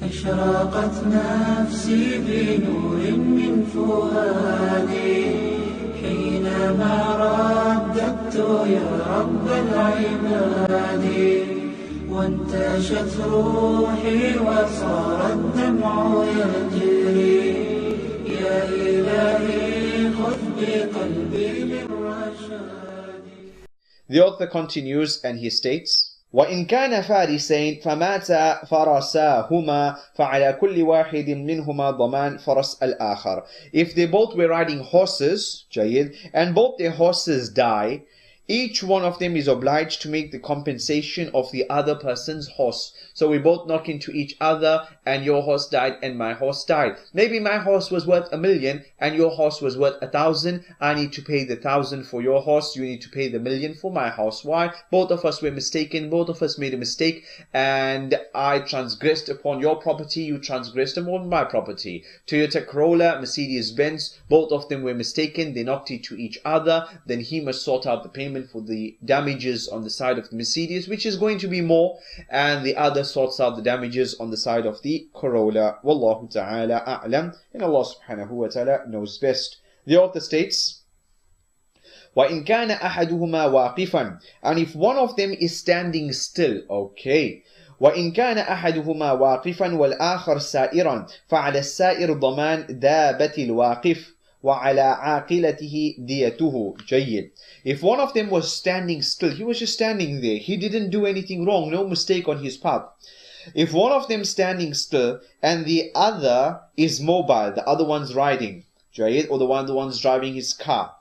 أشرقت نفسي بنور من فؤادي حينما رددت يا رب العباد وانتشت روحي وصار الدمع يجري يا إلهي خذ بقلبي للرشاد. The author continues and he states, وإن كان فارسين فمات فرساهما فعلى كل واحد منهما ضمان فرس الآخر. If they both were riding horses, جيد, and both their horses die, each one of them is obliged to make the compensation of the other person's horse. So we both knock into each other and your horse died and my horse died. Maybe my horse was worth 1,000,000 and your horse was worth 1,000. I need to pay the 1,000 for your horse. You need to pay the 1,000,000 for my horse. Why? Both of us were mistaken. Both of us made a mistake and I transgressed upon your property. You transgressed upon my property. Toyota Corolla, Mercedes Benz, both of them were mistaken. They knocked into each other. Then he must sort out the payment for the damages on the side of the Mercedes, which is going to be more, and the other sorts out the damages on the side of the Corolla. Wallahu ta'ala a'lam, and Allah subhanahu wa ta'ala knows best. The author states, وَإِنْ كَانَ أَحَدُهُمَا وَاقِفًا, and if one of them is standing still, okay. وإن كان أحدهما واقفا والآخر سائرا فعلى السائر ضمان دابة الواقف وعلى عاقلته ديته. جيد. If one of them was standing still, he was just standing there, he didn't do anything wrong, no mistake on his part. If one of them standing still and the other is mobile, the other one's riding, جيد, or the one's driving his car,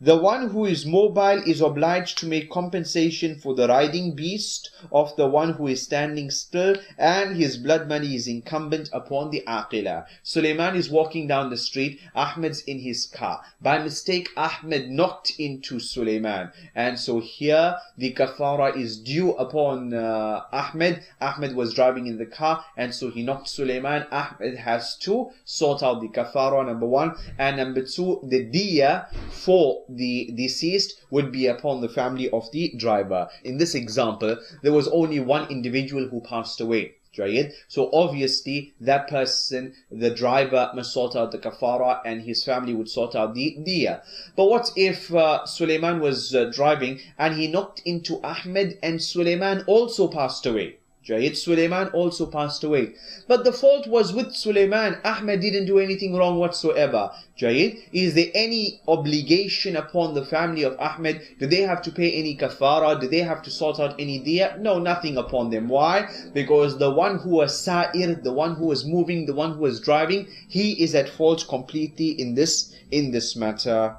the one who is mobile is obliged to make compensation for the riding beast of the one who is standing still, and his blood money is incumbent upon the aqila. Suleiman is walking down the street, Ahmed's in his car. By mistake, Ahmed knocked into Suleiman, and so here the kafara is due upon Ahmed. Ahmed was driving in the car, and so he knocked Suleiman. Ahmed has to sort out the kafara, number one, and number two, the diya for the deceased would be upon the family of the driver. In this example, there was only one individual who passed away. So obviously that person, the driver, must sort out the kafara and his family would sort out the diya. But what if Suleiman was driving and he knocked into Ahmed and Suleiman also passed away? Suleiman also passed away. But the fault was with Suleiman. Ahmed didn't do anything wrong whatsoever. Is there any obligation upon the family of Ahmed? Do they have to pay any kafara? Do they have to sort out any diya? No, nothing upon them. Why? Because the one who was sa'ir, the one who was moving, the one who was driving, he is at fault completely in this matter.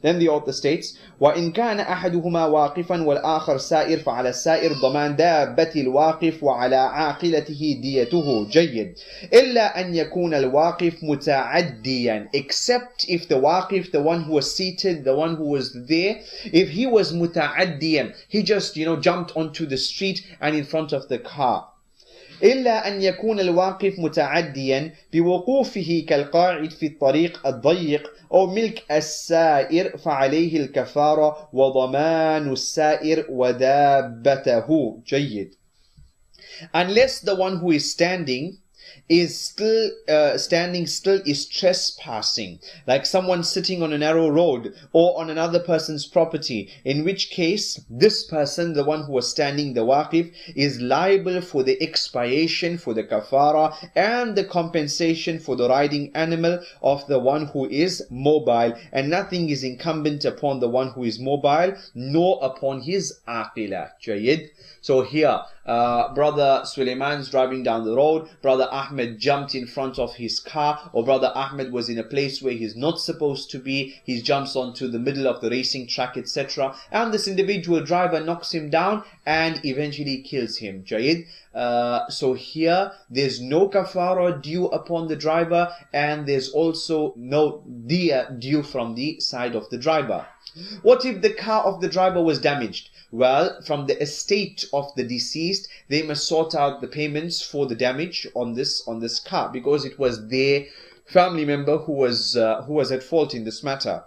Then the author states, وَإِنْ كَانَ أَحَدُهُمَا وَاقِفًا وَالْآخَرْ سَائِرٌ فَعَلَى السَّائِرِ ضَمَانُ دَابَّةِ الْوَاقِفِ وَعَلَى عَاقِلَتِهِ دِيَتُهُ. جيد. إِلَّا أَنْ يَكُونَ الْوَاقِفُ مُتَعَدِّيًا, except if the waqif, the one who was seated, the one who was there, if he was muta'addiyan, he just jumped onto the street and in front of the car. إلا أن يكون الواقف متعديا بوقوفه كالقاعد في الطريق الضيق أو ملك السائر فعليه الكفارة وضمان السائر ودابته. جيد. Unless the one who is standing is still is trespassing, like someone sitting on a narrow road or on another person's property, in which case this person, the one who was standing, the waqif, is liable for the expiation, for the kafara and the compensation for the riding animal of the one who is mobile, and nothing is incumbent upon the one who is mobile nor upon his aqila. Jayid. So here, brother Suleiman's driving down the road, brother Ahmed jumped in front of his car, or brother Ahmed was in a place where he's not supposed to be, he jumps onto the middle of the racing track, etc. And this individual driver knocks him down and eventually kills him. Jayid. So here, there's no kafara due upon the driver, and there's also no diya due from the side of the driver. What if the car of the driver was damaged? Well, from the estate of the deceased, they must sort out the payments for the damage on this car, because it was their family member who was at fault in this matter.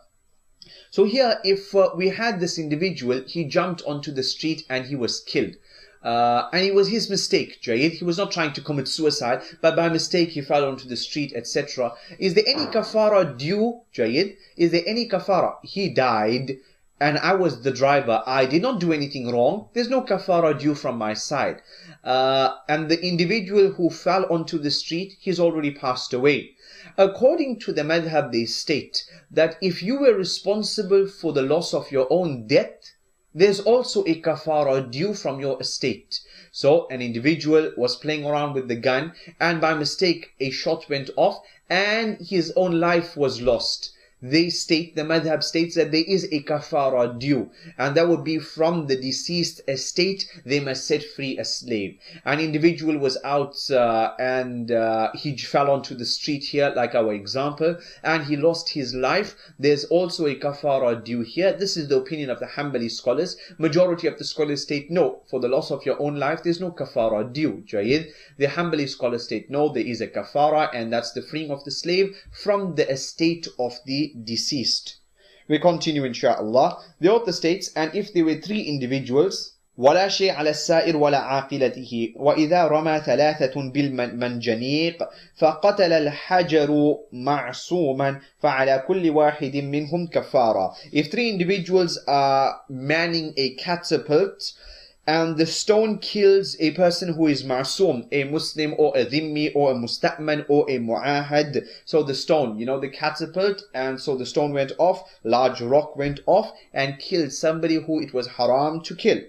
So here, if we had this individual, he jumped onto the street and he was killed. and it was his mistake, Jayid. He was not trying to commit suicide, but by mistake he fell onto the street, etc. Is there any kafara due, Jayid? Is there any kafara? He died, and I was the driver. I did not do anything wrong. There's no kafara due from my side. And the individual who fell onto the street, he's already passed away. According to the madhab, they state that if you were responsible for the loss of your own death, there's also a kafara due from your estate. So an individual was playing around with the gun, and by mistake a shot went off and his own life was lost. They state, the madhab states, that there is a kafara due, and that would be from the deceased estate. They must set free a slave. An individual was out and he fell onto the street here, like our example, and he lost his life. There's also a kafara due here. This is the opinion of the Hanbali scholars. Majority of the scholars state no, for the loss of your own life there's no kafara due, Jayid. The Hanbali scholars state no, there is a kafara, and that's the freeing of the slave from the estate of the deceased. We continue, inshallah. The author states, and if there were three individuals, ولا شيء على السائر ولا عاقلته وإذا رمى ثلاثة بالمنجنيق فقتل الحجر معصوما فعلى كل واحد منهم كفارة. If three individuals are manning a catapult, and the stone kills a person who is ma'soom, a Muslim or a dhimmi or a musta'man or a mu'ahad. So the stone, the catapult, and so the stone went off, large rock went off and killed somebody who it was haram to kill.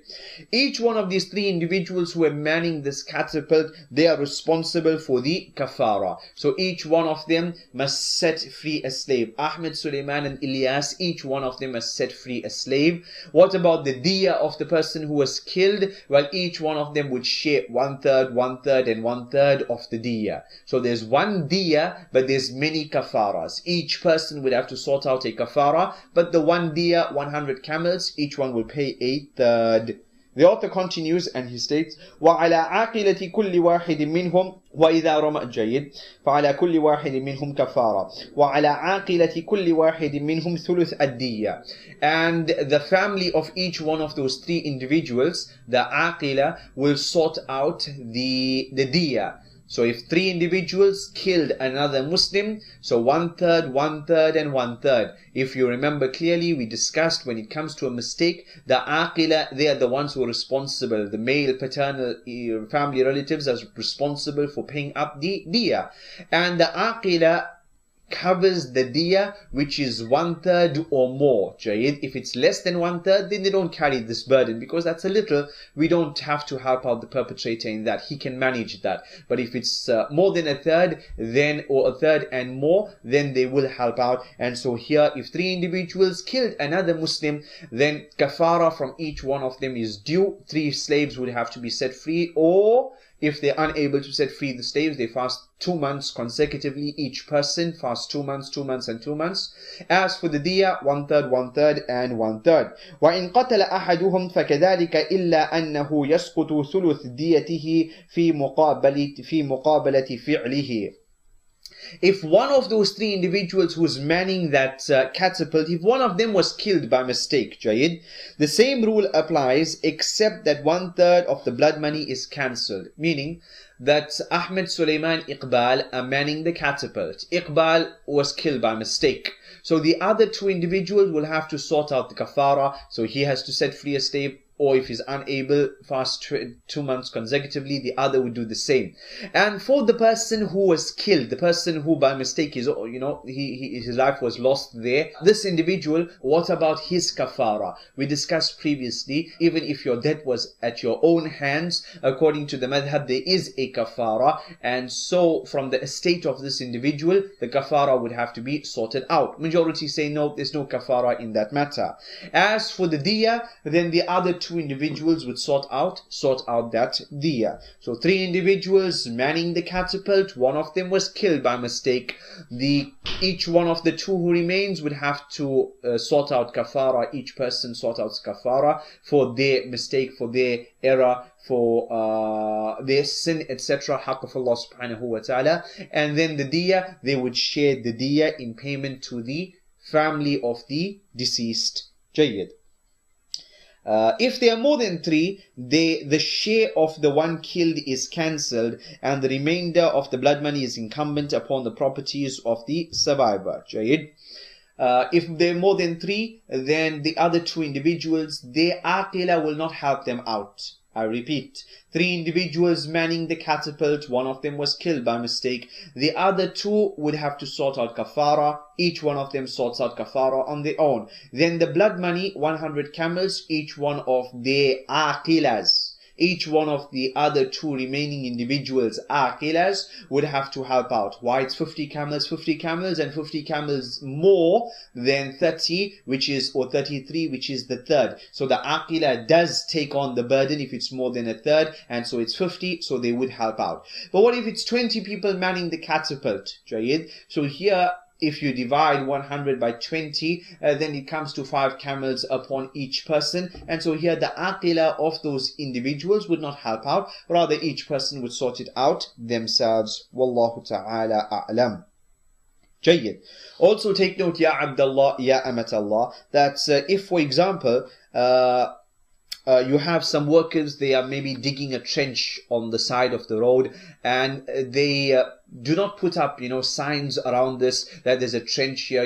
Each one of these three individuals who are manning this catapult, they are responsible for the kafara. So each one of them must set free a slave. Ahmed, Suleiman and Ilyas, each one of them must set free a slave. What about the diya of the person who was killed? Well, each one of them would share 1/3, 1/3 and 1/3 of the diya. So there's one diya, but there's many kafaras. Each person would have to sort out a kafara, but the one diya, 100 camels, each one will pay 1/3. The author continues and he states, وَعَلَى عَاقِلَةِ كُلِّ وَاحِدٍ مِّنْهُمْ وَإِذَا رَمَى جيد فَعَلَى كُلِّ وَاحِدٍ مِّنْهُمْ كَفَارًا وَعَلَى عَاقِلَةِ كُلِّ وَاحِدٍ مِّنْهُمْ ثُلُث الدِّيَّةِ. And the family of each one of those three individuals, the aqila, will sort out the diya. So if three individuals killed another Muslim, so 1/3, 1/3 and 1/3. If you remember clearly, we discussed when it comes to a mistake, the aqila, they are the ones who are responsible. The male paternal family relatives are responsible for paying up the diya. And the aqila covers the diya which is 1/3 or more. Jayid. If it's less than 1/3, then they don't carry this burden, because that's a little. We don't have to help out the perpetrator in that. He can manage that. But if it's more than 1/3, then, or 1/3 and more, then they will help out. And so here, if three individuals killed another Muslim, then kafara from each one of them is due. 3 slaves would have to be set free, or if they're unable to set free the slaves, they fast 2 months consecutively. Each person fasts 2 months, 2 months and 2 months. As for the diya, 1/3, 1/3 and 1/3. وَإِنْ قَتَلَ أَحَدُهُمْ فَكَذَلِكَ إِلَّا أَنَّهُ يَسْقُطُ ثُلُث دِيَتِهِ في مقابلة فعله. If one of those three individuals who was manning that catapult, if one of them was killed by mistake, Jayid, the same rule applies, except that 1/3 of the blood money is cancelled. Meaning that Ahmed, Suleiman, Iqbal are manning the catapult. Iqbal was killed by mistake. So the other 2 individuals will have to sort out the kafara. So he has to set free a slave, or if he's unable, fast 2 months consecutively. The other would do the same. And for the person who was killed, the person who by mistake is, his life was lost there, this individual, what about his kafara? We discussed previously, even if your death was at your own hands, according to the madhab, there is a kafara. And so from the estate of this individual, the kafara would have to be sorted out. Majority say no, there's no kafara in that matter. As for the diya, then the other 2 individuals would sort out that diya. So 3 individuals manning the catapult, one of them was killed by mistake. Each one of the 2 who remains would have to sort out kafara. Each person sort out kafara for their mistake, for their error, for their sin, etc. Haqq of Allah subhanahu wa ta'ala. And then the diya, they would share the diya in payment to the family of the deceased. Jayyid. If they are more than 3, the share of the one killed is cancelled, and the remainder of the blood money is incumbent upon the properties of the survivor. Jayid. If they're more than 3, then the other 2 individuals, their aqila will not help them out. I repeat, 3 individuals manning the catapult, one of them was killed by mistake. The other 2 would have to sort out kafara. Each one of them sorts out kafara on their own. Then the blood money, 100 camels, each one of their aqilas. Each one of the other 2 remaining individuals, aqilas, would have to help out. Why? It's 50 camels, and 50 camels more than 30, which is, or 33, which is the third. So the aqila does take on the burden if it's more than a third, and so it's 50, so they would help out. But what if it's 20 people manning the catapult? Jayid. So here, if you divide 100 by 20, then it comes to 5 camels upon each person. And so here the aqila of those individuals would not help out. Rather, each person would sort it out themselves. Wallahu ta'ala a'lam. Jayyid. Also take note, Ya Abdullah, Ya Amatallah, that if, for example, you have some workers, they are maybe digging a trench on the side of the road, and they do not put up, signs around this, that there's a trench here,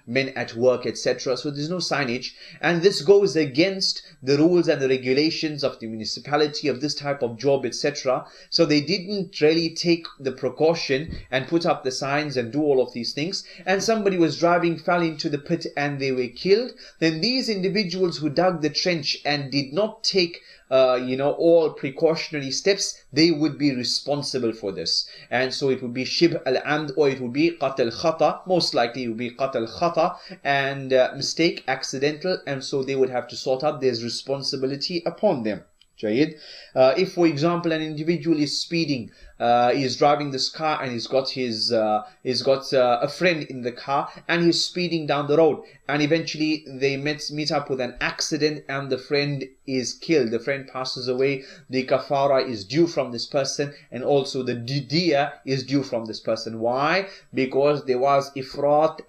men at work, etc. So there's no signage, and this goes against the rules and the regulations of the municipality of this type of job, etc. So they didn't really take the precaution and put up the signs and do all of these things, and somebody was driving, fell into the pit, and they were killed. Then these individuals who dug the trench and did not take all precautionary steps, they would be responsible for this. And so it would be shib al-amd, or it would be qatal khata. Most likely it would be qatal khata, and mistake, accidental, and so they would have to sort out. There's responsibility upon them. Jayid. If, for example, an individual is speeding, he's driving this car, and he's got a friend in the car, and he's speeding down the road, and eventually they meet up with an accident, and the friend is killed. The friend passes away. The kafara is due from this person, and also the diya is due from this person. Why? Because there was ifrat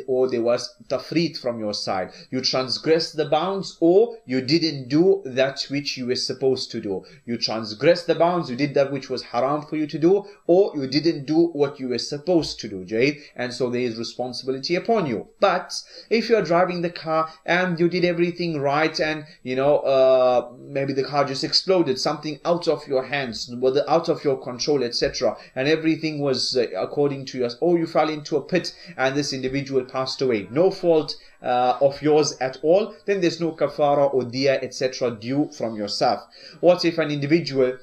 or there was tafrit from your side. You transgressed the bounds, or you didn't do that which you were supposed to do. You transgressed the bounds, you did that which was haram for you to do, or you didn't do what you were supposed to do, Jade. And so there is responsibility upon you. But if you're driving the car and you did everything right, and maybe the car just exploded, something out of your hands, whether out of your control, etc., and everything was according to yours, or you fell into a pit and this individual passed away, no fault of yours at all, then there's no kafara or diya, etc., due from yourself. What if an individual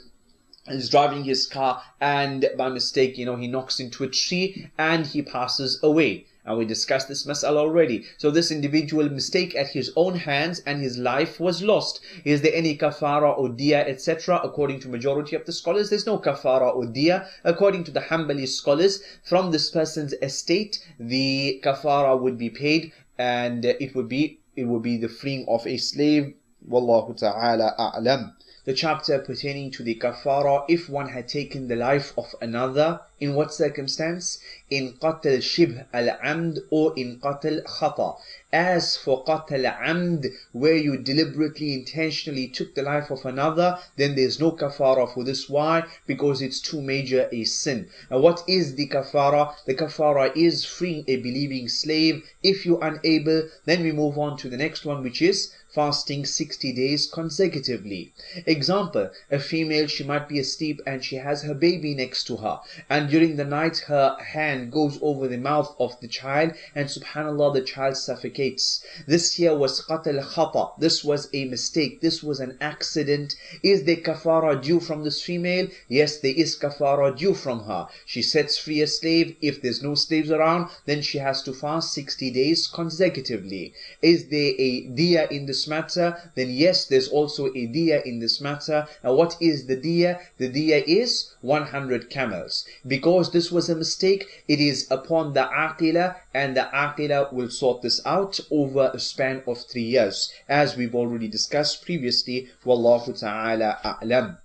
is driving his car and by mistake, he knocks into a tree and he passes away? And we discussed this mas'ala already. So this individual mistake at his own hands and his life was lost. Is there any kafara or diya, etc.? According to majority of the scholars, there's no kafara or diya. According to the Hanbali scholars, from this person's estate, the kafara would be paid, and it would be the freeing of a slave. Wallahu ta'ala a'lam. The chapter pertaining to the kafara if one had taken the life of another. In what circumstance? In qatal shibh al-amd or in qatal khata. As for qatal amd, where you deliberately, intentionally took the life of another, then there's no kafara for this. Why? Because it's too major a sin. Now what is the kafara? The kafara is freeing a believing slave. If you're unable, then we move on to the next one, which is fasting 60 days consecutively. Example, a female, she might be asleep and she has her baby next to her, and during the night her hand goes over the mouth of the child, and subhanallah, the child suffocates. This here was qatal khata. This was a mistake. This was an accident. Is there kafara due from this female? Yes, there is kafara due from her. She sets free a slave. If there's no slaves around, then she has to fast 60 days consecutively. Is there a diya in this matter? Then yes, there's also a diya in this matter. Now what is the diya? The diya is 100 camels. Because this was a mistake, it is upon the aqila, and the aqila will sort this out over a span of 3 years, as we've already discussed previously. Wallahu ta'ala a'lam.